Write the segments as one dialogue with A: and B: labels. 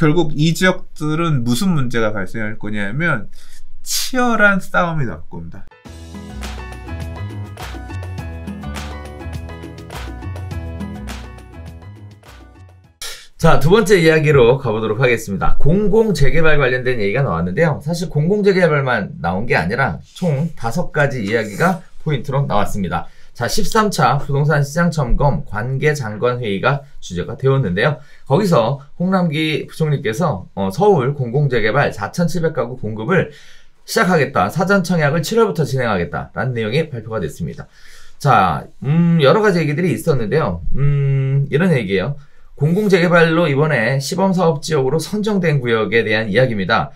A: 결국 이 지역들은 무슨 문제가 발생할 거냐면 치열한 싸움이 날 겁니다.
B: 자, 두 번째 이야기로 가보도록 하겠습니다. 공공재개발 관련된 얘기가 나왔는데요. 사실 공공재개발만 나온 게 아니라 총 5가지 이야기가 포인트로 나왔습니다. 자, 13차 부동산 시장 점검 관계장관회의가 주제가 되었는데요. 거기서 홍남기 부총리께서 서울 공공재개발 4,700가구 공급을 시작하겠다. 사전 청약을 7월부터 진행하겠다라는 내용이 발표가 됐습니다. 자, 여러 가지 얘기들이 있었는데요. 이런 얘기예요. 공공재개발로 이번에 시범사업지역으로 선정된 구역에 대한 이야기입니다.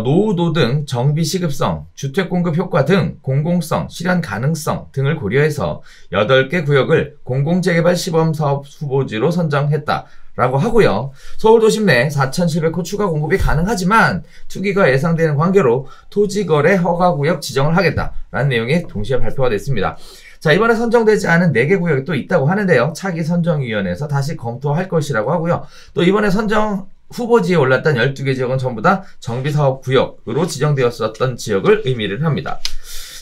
B: 노후도 등 정비 시급성, 주택공급 효과 등 공공성, 실현 가능성 등을 고려해서 8개 구역을 공공재개발 시범사업 후보지로 선정했다라고 하고요. 서울도심 내 4,700호 추가 공급이 가능하지만 투기가 예상되는 관계로 토지거래 허가구역 지정을 하겠다라는 내용이 동시에 발표가 됐습니다. 자, 이번에 선정되지 않은 4개 구역이 또 있다고 하는데요. 차기 선정위원회에서 다시 검토할 것이라고 하고요. 또 이번에 선정 후보지에 올랐던 12개 지역은 전부 다 정비사업 구역으로 지정되었었던 지역을 의미를 합니다.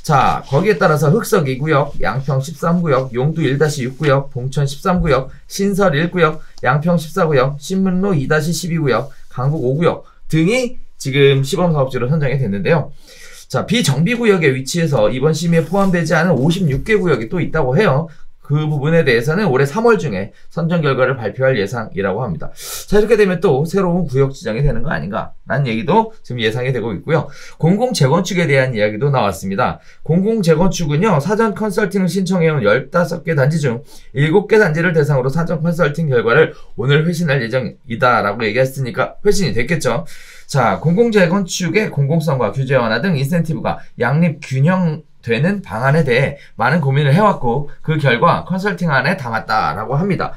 B: 자, 거기에 따라서 흑석 2구역, 양평 13구역, 용두 1-6구역, 봉천 13구역, 신설 1구역, 양평 14구역, 신문로 2-12구역, 강북 5구역 등이 지금 시범사업지로 선정이 됐는데요. 자, 비정비구역의 위치에서 이번 심의에 포함되지 않은 56개 구역이 또 있다고 해요. 그 부분에 대해서는 올해 3월 중에 선정 결과를 발표할 예상이라고 합니다. 자, 이렇게 되면 또 새로운 구역 지정이 되는 거 아닌가 라는 얘기도 지금 예상이 되고 있고요. 공공재건축에 대한 이야기도 나왔습니다. 공공재건축은요, 사전 컨설팅을 신청해온 15개 단지 중 7개 단지를 대상으로 사전 컨설팅 결과를 오늘 회신할 예정이다 라고 얘기했으니까 회신이 됐겠죠. 자, 공공재건축의 공공성과 규제 완화 등 인센티브가 양립 균형되는 방안에 대해 많은 고민을 해왔고 그 결과 컨설팅안에 담았다라고 합니다.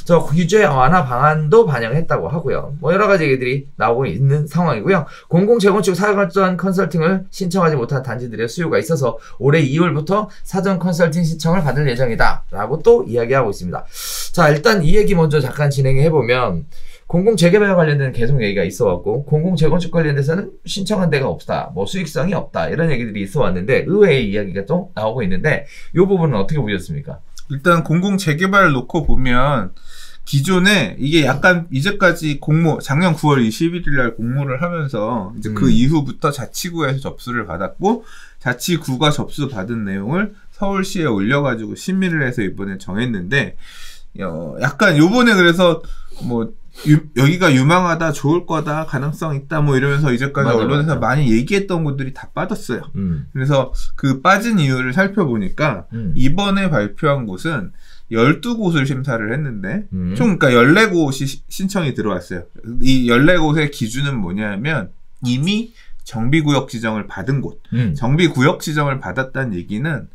B: 저 규제 완화 방안도 반영했다고 하고요. 뭐 여러 가지 얘기들이 나오고 있는 상황이고요. 공공재건축 사전 컨설팅을 신청하지 못한 단지들의 수요가 있어서 올해 2월부터 사전 컨설팅 신청을 받을 예정이다 라고 또 이야기하고 있습니다. 자, 일단 이 얘기 먼저 잠깐 진행해보면 공공재개발 관련된 계속 얘기가 있어왔고 공공재건축 관련돼서는 신청한 데가 없다, 뭐 수익성이 없다 이런 얘기들이 있어왔는데 의외의 이야기가 또 나오고 있는데 이 부분은 어떻게 보셨습니까?
A: 일단 공공재개발을 놓고 보면 기존에 이게 약간 이제까지 작년 9월 21일 날 공모를 하면서 이제 그 이후부터 자치구에서 접수를 받았고 자치구가 접수 받은 내용을 서울시에 올려가지고 심의를 해서 이번에 정했는데 약간 요번에 그래서 뭐 여기가 유망하다, 좋을 거다, 가능성 있다, 뭐 이러면서 이제까지 언론에서 많이 얘기했던 곳들이 다 빠졌어요. 그래서 그 빠진 이유를 살펴보니까 이번에 발표한 곳은 12곳을 심사를 했는데 총 그러니까 14곳이 신청이 들어왔어요. 이 14곳의 기준은 뭐냐면 이미 정비구역 지정을 받은 곳. 정비구역 지정을 받았다는 얘기는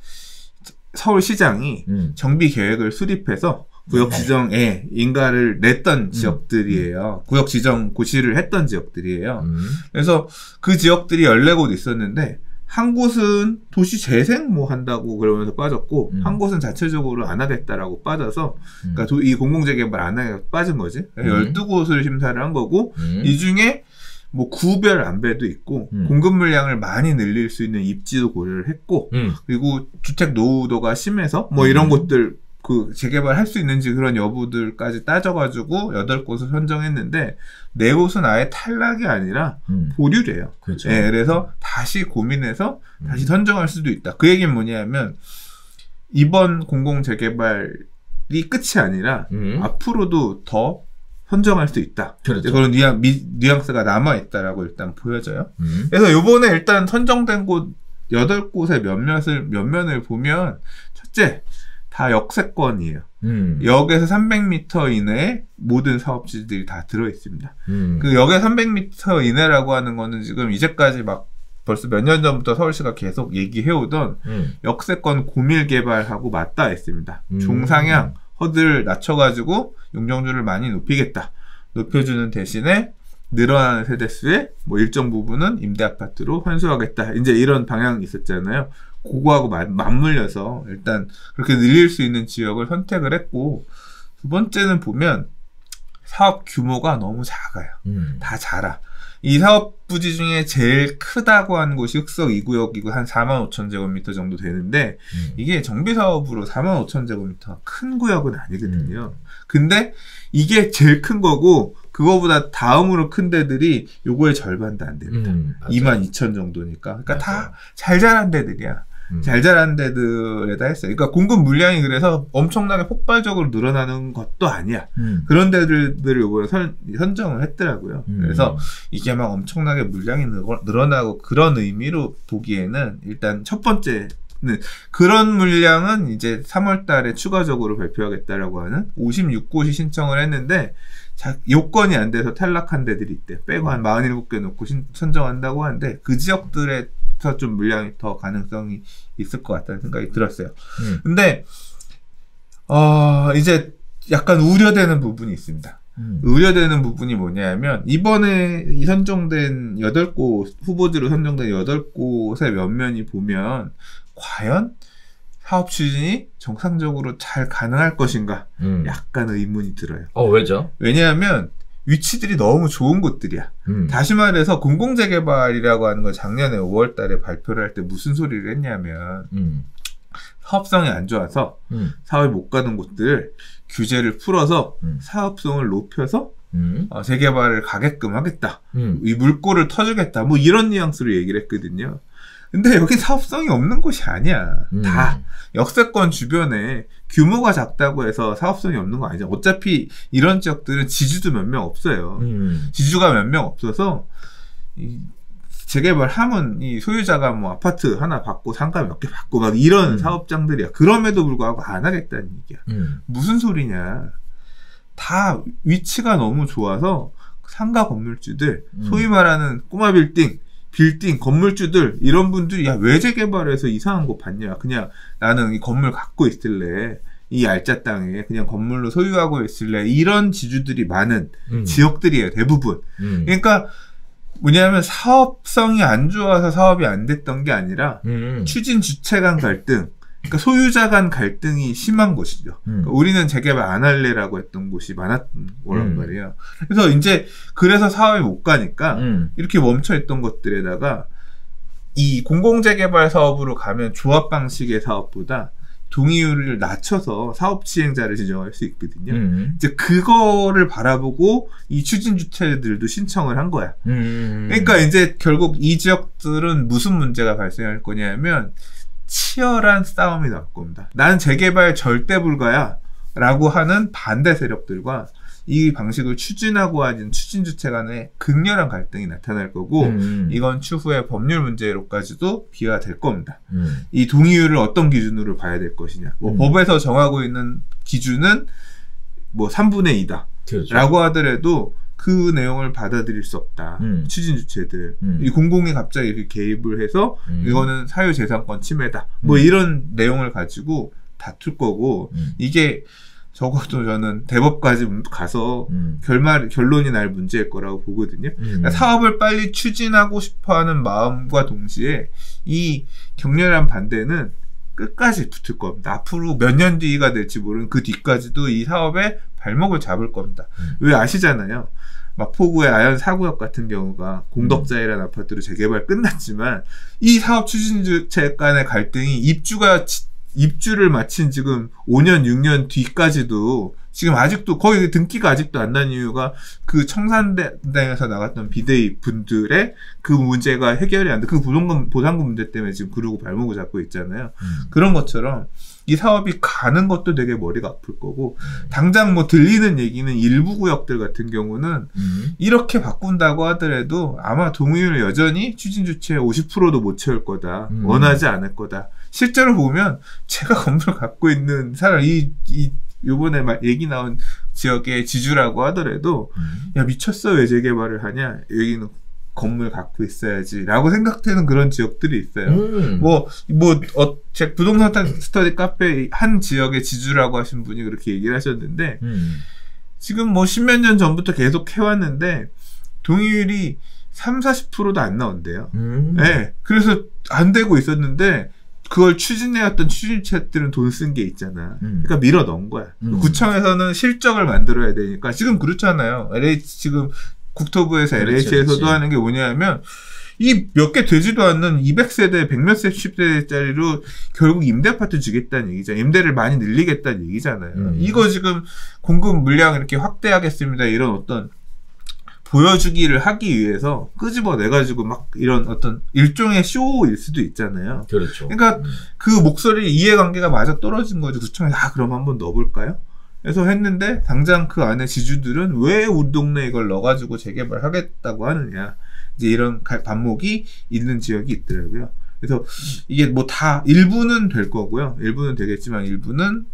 A: 서울시장이 정비계획을 수립해서 구역 지정에 인가를 냈던 지역들이에요. 구역 지정 고시를 했던 지역들이에요. 그래서 그 지역들이 14곳 있었는데 한 곳은 도시 재생 뭐 한다고 그러면서 빠졌고 한 곳은 자체적으로 안 하겠다라고 빠져서 그러니까 이 공공재개발 안 하게 빠진 거지. 12곳을 심사를 한 거고 이 중에 뭐 구별 안배도 있고 공급 물량을 많이 늘릴 수 있는 입지도 고려를 했고 그리고 주택 노후도가 심해서 뭐 이런 곳들 그 재개발할 수 있는지 그런 여부들까지 따져가지고 8곳을 선정했는데 4곳은 아예 탈락이 아니라 보류래요.
B: 그렇죠.
A: 네, 그래서 다시 고민해서 다시 선정할 수도 있다. 그 얘기는 뭐냐면 이번 공공재개발이 끝이 아니라 앞으로도 더 선정할 수 있다.
B: 그렇죠.
A: 그런 뉘앙스가 남아있다라고 일단 보여져요. 그래서 요번에 일단 선정된 곳 8곳의 면면을 보면 첫째, 다 역세권이에요. 역에서 300m 이내에 모든 사업지들이 다 들어있습니다. 그 역에서 300m 이내라고 하는 거는 지금 이제까지 막 벌써 몇 년 전부터 서울시가 계속 얘기해오던 역세권 고밀개발하고 맞닿아 있습니다. 중상향 허들을 낮춰가지고 용적률을 많이 높이겠다. 높여주는 대신에 늘어나는 세대수의 뭐 일정 부분은 임대아파트로 환수하겠다. 이제 이런 방향이 있었잖아요. 그거하고 맞물려서 일단 그렇게 늘릴 수 있는 지역을 선택을 했고 두 번째는 보면 사업 규모가 너무 작아요. 다 자라. 이 사업 부지 중에 제일 크다고 하는 곳이 흑석 2구역이고 한 45,000제곱미터 정도 되는데 이게 정비사업으로 45,000제곱미터 큰 구역은 아니거든요. 근데 이게 제일 큰 거고 그거보다 다음으로 큰 데들이 요거의 절반도 안 됩니다. 22,000 정도니까. 그러니까 다 잘 자란 데들이야. 잘 자란 데들에다 했어요. 그러니까 공급 물량이 그래서 엄청나게 폭발적으로 늘어나는 것도 아니야. 그런 데들을 요번에 선정을 했더라고요. 그래서 이게 막 엄청나게 물량이 늘어나고 그런 의미로 보기에는 일단 첫 번째는 그런 물량은 이제 3월 달에 추가적으로 발표하겠다라고 하는 56곳이 신청을 했는데 요건이 안 돼서 탈락한 데들이 있대. 빼고 한 47개 놓고 선정한다고 하는데 그 지역들에 좀 물량이 더 가능성이 있을 것 같다는 생각이 들었어요. 근데 이제 약간 우려되는 부분이 있습니다. 우려되는 부분이 뭐냐면 이번에 선정된 8곳 후보지로 선정된 8곳의 면면이 보면 과연 사업 추진이 정상적으로 잘 가능할 것인가 약간 의문이 들어요.
B: 왜죠?
A: 왜냐하면 위치들이 너무 좋은 곳들이야. 다시 말해서 공공재개발이라고 하는 걸 작년에 5월 달에 발표를 할 때 무슨 소리를 했냐면 사업성이 안 좋아서 사업이 못 가는 곳들을 규제를 풀어서 사업성을 높여서 재개발을 가게끔 하겠다. 이 물꼬를 터주겠다. 뭐 이런 뉘앙스로 얘기를 했거든요. 근데 여기 사업성이 없는 곳이 아니야. 다 역세권 주변에 규모가 작다고 해서 사업성이 없는 거 아니죠. 어차피 이런 지역들은 지주도 몇 명 없어요. 지주가 몇 명 없어서 재개발하면 이 소유자가 뭐 아파트 하나 받고 상가 몇 개 받고 막 이런 사업장들이야. 그럼에도 불구하고 안 하겠다는 얘기야. 무슨 소리냐. 다 위치가 너무 좋아서 상가 건물주들, 소위 말하는 꼬마 빌딩, 건물주들 이런 분들이 야 왜 재개발해서 이상한 거 받냐. 그냥 나는 이 건물 갖고 있을래. 이 알짜 땅에 그냥 건물로 소유하고 있을래. 이런 지주들이 많은 지역들이에요. 대부분. 그러니까 뭐냐면 사업성이 안 좋아서 사업이 안 됐던 게 아니라 추진 주체 간 갈등, 그러니까 소유자 간 갈등이 심한 곳이죠. 그러니까 우리는 재개발 안 할래라고 했던 곳이 많았던 거란 말이에요. 그래서 이제 그래서 사업이 못 가니까 이렇게 멈춰있던 것들에다가 이 공공재개발 사업으로 가면 조합 방식의 사업보다 동의율을 낮춰서 사업 시행자를 지정할 수 있거든요. 이제 그거를 바라보고 이 추진 주체들도 신청을 한 거야. 그러니까 이제 결국 이 지역들은 무슨 문제가 발생할 거냐면 치열한 싸움이 날 겁니다. 난 재개발 절대 불가야 라고 하는 반대 세력들과 이 방식을 추진하고 하는 추진 주체 간의 극렬한 갈등이 나타날 거고 이건 추후에 법률 문제로까지도 비화될 겁니다. 이 동의율을 어떤 기준으로 봐야 될 것이냐. 뭐 법에서 정하고 있는 기준은 뭐 3분의 2다 그렇죠. 라고 하더라도 그 내용을 받아들일 수 없다. 추진 주체들. 이 공공이 갑자기 이렇게 개입을 해서 이거는 사유재산권 침해다. 뭐 이런 내용을 가지고 다툴 거고 이게 적어도 저는 대법까지 가서 결론이 날 문제일 거라고 보거든요. 그러니까 사업을 빨리 추진하고 싶어하는 마음과 동시에 이 격렬한 반대는 끝까지 붙을 겁니다. 앞으로 몇 년 뒤가 될지 모르는 그 뒤까지도 이 사업에 발목을 잡을 겁니다. 왜 아시잖아요. 마포구의 아현 4구역 같은 경우가 공덕자이라는 아파트로 재개발 끝났지만 이 사업 추진주체 간의 갈등이 입주를 마친 지금 5년, 6년 뒤까지도 지금 아직도 거의 등기가 아직도 안 난 이유가 그 청산당에서 나갔던 비대위 분들의 그 문제가 해결이 안 돼. 그 보상금 문제 때문에 지금 그러고 발목을 잡고 있잖아요. 그런 것처럼 이 사업이 가는 것도 되게 머리가 아플 거고 당장 뭐 들리는 얘기는 일부 구역들 같은 경우는 이렇게 바꾼다고 하더라도 아마 동의율 여전히 추진 주체 50%도 못 채울 거다. 원하지 않을 거다. 실제로 보면 제가 건물 갖고 있는 사람 요번에 얘기 나온 지역의 지주라고 하더라도 야 미쳤어 왜 재개발을 하냐 여기는 건물 갖고 있어야지 라고 생각되는 그런 지역들이 있어요. 제 부동산 스터디 카페 한 지역의 지주라고 하신 분이 그렇게 얘기를 하셨는데 지금 뭐 10몇 년 전부터 계속 해왔는데 동의율이 30-40%도 안 나온대요. 네, 그래서 안 되고 있었는데 그걸 추진해왔던 추진체들은 돈 쓴 게 있잖아. 그러니까 밀어 넣은 거야. 구청에서는 실적을 만들어야 되니까 지금 그렇잖아요. LH 지금 국토부에서
B: 그렇지,
A: LH에서도
B: 그렇지.
A: 하는 게 뭐냐면 이 몇 개 되지도 않는 200세대, 100몇세 10세대짜리로 결국 임대 아파트 주겠다는 얘기잖아. 임대를 많이 늘리겠다는 얘기잖아요. 이거 지금 공급 물량 이렇게 확대하겠습니다. 이런 어떤 보여주기를 하기 위해서 끄집어내가지고 막 이런 어떤 일종의 쇼일 수도 있잖아요.
B: 그렇죠.
A: 그러니까 그 목소리 이해관계가 맞아 떨어진 거죠. 구청에서 그럼 한번 넣어볼까요? 그래서 했는데 당장 그 안에 지주들은 왜 우리 동네 이걸 넣어가지고 재개발하겠다고 하느냐. 이제 이런 반목이 있는 지역이 있더라고요. 그래서 이게 뭐 다 일부는 될 거고요. 일부는 되겠지만 일부는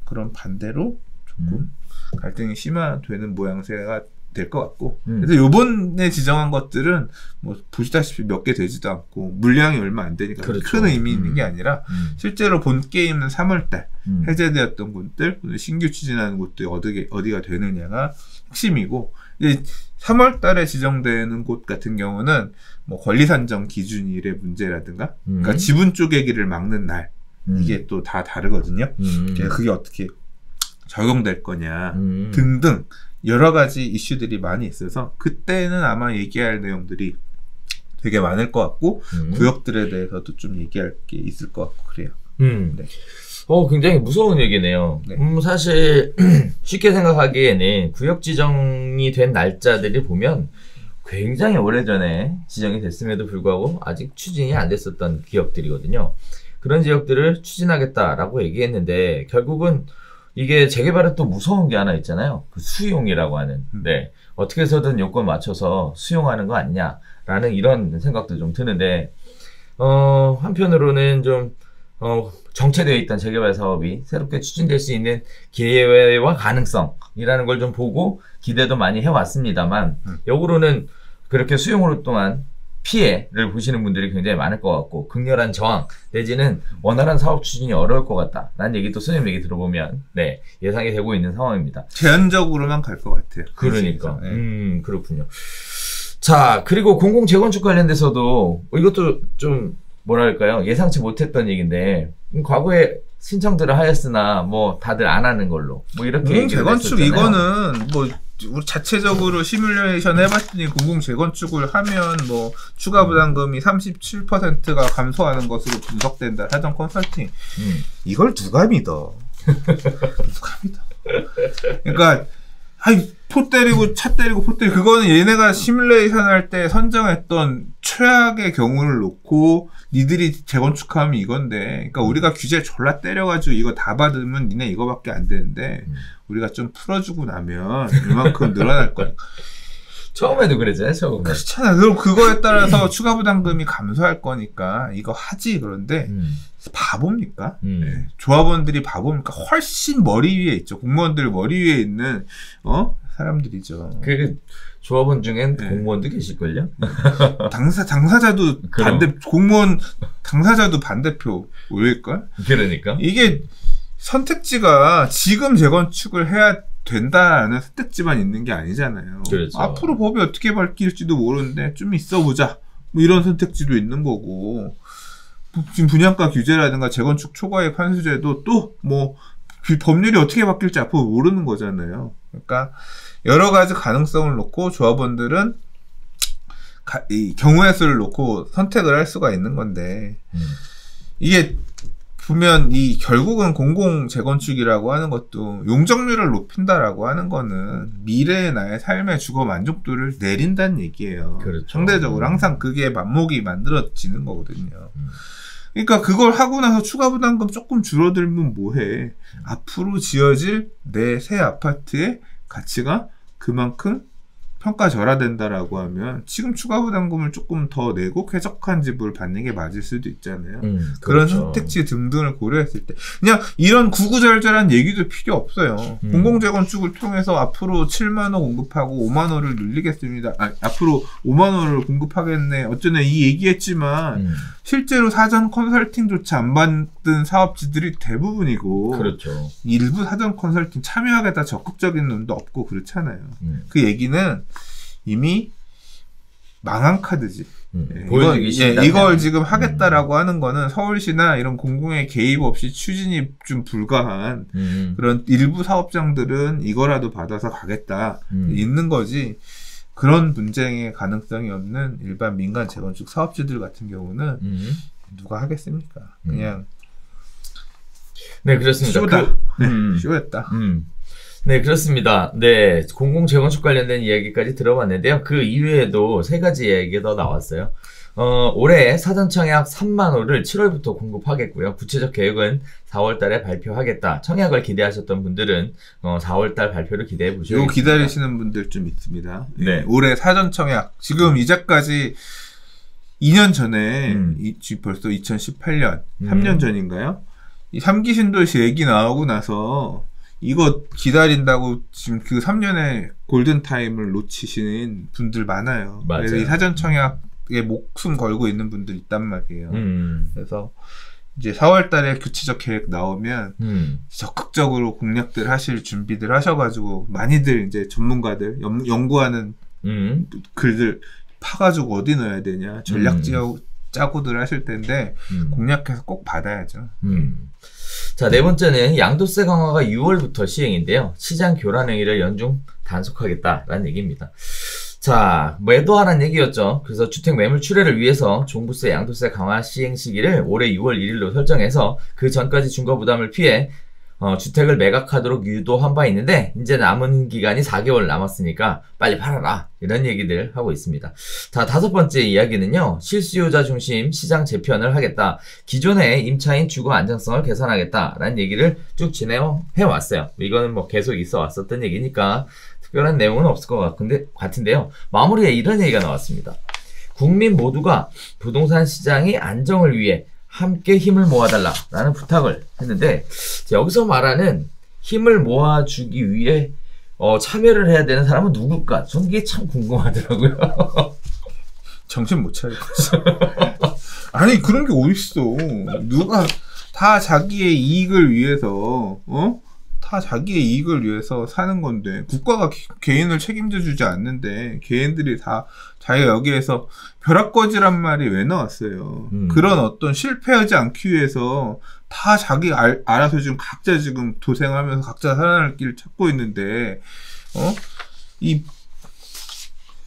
A: 그런 반대로 조금 갈등이 심화되는 모양새가 될 것 같고. 그래서 요번에 지정한 것들은 뭐 보시다시피 몇 개 되지도 않고 물량이 얼마 안 되니까
B: 그렇죠.
A: 큰 의미 있는 게 아니라 실제로 본 게임은 3월달 해제되었던 곳들, 신규 추진하는 곳들이 어디가 되느냐가 핵심이고, 이제 3월달에 지정되는 곳 같은 경우는 뭐 권리산정 기준일의 문제라든가, 그러니까 지분 쪼개기를 막는 날, 이게 또 다 다르거든요. 그게 어떻게 적용될 거냐 등등 여러 가지 이슈들이 많이 있어서 그때는 아마 얘기할 내용들이 되게 많을 것 같고 구역들에 대해서도 좀 얘기할 게 있을 것 같고 그래요.
B: 네. 굉장히 무서운 얘기네요.
A: 네.
B: 사실 쉽게 생각하기에는 구역 지정이 된 날짜들이 보면 굉장히 오래전에 지정이 됐음에도 불구하고 아직 추진이 안 됐었던 지역들이거든요. 그런 지역들을 추진하겠다라고 얘기했는데 결국은 이게 재개발은 또 무서운 게 하나 있잖아요. 그 수용이라고 하는. 네. 어떻게 해서든 요건 맞춰서 수용하는 거 아니냐라는 이런 생각도 좀 드는데, 한편으로는 좀, 정체되어 있던 재개발 사업이 새롭게 추진될 수 있는 기회와 가능성이라는 걸 좀 보고 기대도 많이 해왔습니다만, 역으로는 그렇게 수용으로 동안 피해를 보시는 분들이 굉장히 많을 것 같고 극렬한 저항 내지는 원활한 사업 추진이 어려울 것 같다라는 얘기도 선생님 얘기 들어보면 네 예상이 되고 있는 상황입니다.
A: 제한적으로만 갈 것 같아요.
B: 그러니까
A: 네.
B: 그렇군요. 자 그리고 공공 재건축 관련돼서도 이것도 좀 뭐랄까요 예상치 못했던 얘기인데 과거에 신청들을 하였으나 뭐 다들 안 하는 걸로 뭐 이렇게
A: 공공 재건축
B: 했었잖아요.
A: 이거는 뭐 우리 자체적으로 시뮬레이션 해봤더니 공공 재건축을 하면 뭐 추가 부담금이 37%가 감소하는 것으로 분석된다. 사전 컨설팅. 이걸 누가 믿어? 누가 믿어? 그러니까 포 때리고 차 때리고 포 때리고 그거는 얘네가 시뮬레이션 할 때 선정했던 최악의 경우를 놓고 니들이 재건축하면 이건데, 그러니까 우리가 규제 졸라 때려가지고 이거 다 받으면 니네 이거밖에 안 되는데 우리가 좀 풀어주고 나면 이만큼 늘어날 거야.
B: 처음에도 그랬잖아요. 처음에.
A: 그렇잖아. 그럼 그거에 따라서 추가 부담금이 감소할 거니까 이거 하지. 그런데 바보입니까? 네. 조합원들이 바보입니까? 훨씬 머리 위에 있죠. 공무원들 머리 위에 있는 사람들이죠.
B: 그 조합원 중엔
A: 네.
B: 공무원도 계실걸요?
A: 당사자도 공무원 당사자도 반대표 올릴걸?
B: 그러니까.
A: 이게 선택지가 지금 재건축을 해야 된다라는 선택지만 있는 게 아니잖아요.
B: 그렇죠.
A: 앞으로 법이 어떻게 바뀔지도 모르는데 좀 있어보자. 뭐 이런 선택지도 있는 거고. 지금 분양가 규제라든가 재건축 초과액 환수제도 또 뭐 법률이 어떻게 바뀔지 앞으로 모르는 거잖아요. 그러니까 여러 가지 가능성을 놓고 조합원들은 이 경우의 수를 놓고 선택을 할 수가 있는 건데 이게 보면 이 결국은 공공 재건축이라고 하는 것도 용적률을 높인다라고 하는 거는 미래의 나의 삶의 주거 만족도를 내린다는 얘기예요.
B: 그렇죠.
A: 상대적으로 항상 그게 맞목이 만들어지는 거거든요. 그러니까 그걸 하고 나서 추가 부담금 조금 줄어들면 뭐해. 앞으로 지어질 내 새 아파트의 가치가 그만큼 평가절하된다라고 하면 지금 추가 부담금을 조금 더 내고 쾌적한 집을 받는 게 맞을 수도 있잖아요. 그런
B: 그렇죠.
A: 선택지 등등을 고려했을 때 그냥 이런 구구절절한 얘기도 필요 없어요. 공공재건축을 통해서 앞으로 7만 호 공급하고 5만 호를 늘리겠습니다. 앞으로 5만 호를 공급하겠네. 어쩌네 이 얘기했지만 실제로 사전 컨설팅조차 안 받은 사업지들이 대부분이고
B: 그렇죠.
A: 일부 사전 컨설팅 참여하겠다 적극적인 놈도 없고 그렇잖아요. 그 얘기는 이미 망한 카드지.
B: 보여주기 싫다.
A: 이걸 지금 하겠다라고 하는 거는 서울시나 이런 공공의 개입 없이 추진이 좀 불가한 그런 일부 사업장들은 이거라도 받아서 가겠다 있는 거지. 그런 분쟁의 가능성이 없는 일반 민간 재건축 사업주들 같은 경우는 누가 하겠습니까? 그냥
B: 네, 그렇습니다.
A: 쇼다. 쇼였다.
B: 네, 그렇습니다. 네, 공공재건축 관련된 이야기까지 들어봤는데요. 그 이외에도 세 가지 이야기가 더 나왔어요. 올해 사전청약 3만 호를 7월부터 공급하겠고요. 구체적 계획은 4월 달에 발표하겠다. 청약을 기대하셨던 분들은 4월 달 발표를 기대해 보시고.
A: 이거 기다리시는 분들 좀 있습니다. 네. 올해 사전청약. 지금 이제까지 2년 전에, 벌써 2018년, 3년 전인가요? 이 3기 신도시 얘기 나오고 나서 이거 기다린다고 지금 그 3년의 골든타임을 놓치시는 분들 많아요.
B: 맞아요.
A: 그래서 이 사전청약에 목숨 걸고 있는 분들 있단 말이에요. 그래서 이제 4월 달에 구체적 계획 나오면 적극적으로 공략들 하실 준비들 하셔가지고 많이들 이제 전문가들 연구하는 글들 파가지고 어디 넣어야 되냐 전략 짜고들 하실 텐데 공략해서 꼭 받아야죠.
B: 자, 네 번째는 양도세 강화가 6월부터 시행인데요. 시장 교란 행위를 연중 단속하겠다라는 얘기입니다. 자, 매도하라는 얘기였죠. 그래서 주택 매물 출회를 위해서 종부세 양도세 강화 시행 시기를 올해 6월 1일로 설정해서 그 전까지 중과 부담을 피해 주택을 매각하도록 유도한 바 있는데 이제 남은 기간이 4개월 남았으니까 빨리 팔아라 이런 얘기들 하고 있습니다. 자, 다섯 번째 이야기는요. 실수요자 중심 시장 재편을 하겠다. 기존의 임차인 주거 안정성을 개선하겠다라는 얘기를 쭉 진행해 왔어요. 이거는 뭐 계속 있어 왔었던 얘기니까 특별한 내용은 없을 것 같은데요. 마무리에 이런 얘기가 나왔습니다. 국민 모두가 부동산 시장의 안정을 위해 함께 힘을 모아달라라는 부탁을 했는데 여기서 말하는 힘을 모아주기 위해 참여를 해야 되는 사람은 누굴까? 전 이게 참 궁금하더라고요.
A: 정신 못 차리겠어. 아니 그런 게 어딨어. 누가 다 자기의 이익을 위해서 다 자기의 이익을 위해서 사는 건데 국가가 개인을 책임져 주지 않는데 개인들이 다 자기가 여기에서 벼락거지란 말이 왜 나왔어요. 그런 어떤 실패하지 않기 위해서 다 자기 알아서 지금 각자 지금 도생하면서 각자 살아날 길을 찾고 있는데 이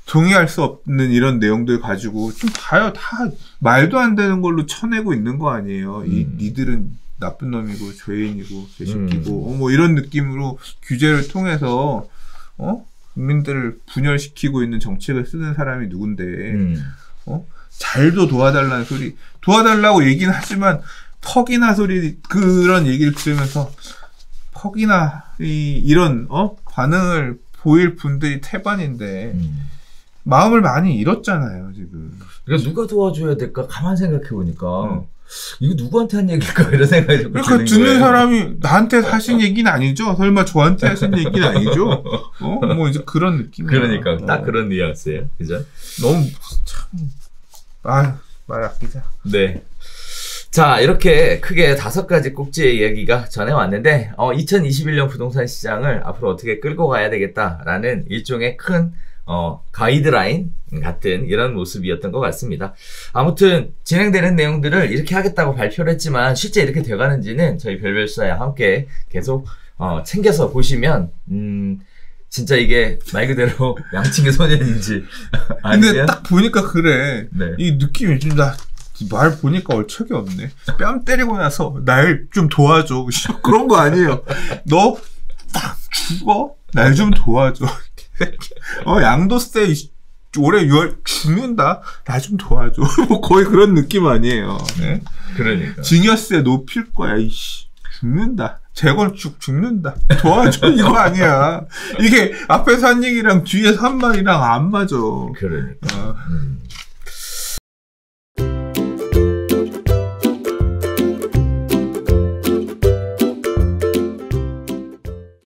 A: 동의할 수 없는 이런 내용들 가지고 좀 다 말도 안 되는 걸로 쳐내고 있는 거 아니에요. 니들은 나쁜 놈이고 죄인이고 개새끼고 뭐 이런 느낌으로 규제를 통해서 국민들을 분열시키고 있는 정책을 쓰는 사람이 누군데 잘도 도와달라는 소리 도와달라고 얘기는 하지만 퍽이나 소리 그런 얘기를 들으면서 퍽이나 이런 반응을 보일 분들이 태반인데 마음을 많이 잃었잖아요 지금.
B: 그러니까 누가 도와줘야 될까 가만 생각해 보니까 이거 누구한테 한 얘기일까 이런 생각이
A: 그러니까 듣는 사람이 나한테 하신 얘기는 아니죠. 설마 저한테 하신 얘기는 아니죠. 뭐 이제 그런 느낌.
B: 그러니까 딱 그런 뉘앙스예요, 그죠?
A: 너무 참 말 아끼자.
B: 네. 자, 이렇게 크게 5가지 꼭지의 이야기가 전해왔는데 2021년 부동산 시장을 앞으로 어떻게 끌고 가야 되겠다라는 일종의 큰 가이드라인 같은 이런 모습이었던 것 같습니다. 아무튼 진행되는 내용들을 이렇게 하겠다고 발표를 했지만 실제 이렇게 돼가는지는 저희 별별수사와 함께 계속 챙겨서 보시면 진짜 이게 말 그대로 양측의 소년인지
A: 근데 딱 보니까 그래.
B: 네.
A: 이 느낌이 좀 말 보니까 얼척이 없네. 뺨 때리고 나서 날 좀 도와줘. 그런 거 아니에요. 너 딱 죽어? 날 좀 도와줘. 양도세 올해 6월 죽는다. 나 좀 도와줘. 뭐 거의 그런 느낌 아니에요. 네?
B: 그러니까.
A: 증여세 높일 거야. 이씨. 죽는다. 재건축 죽는다. 도와줘. 이거 아니야. 이게 앞에서 한 얘기랑 뒤에서 한 말이랑 안 맞아.
B: 그러니까.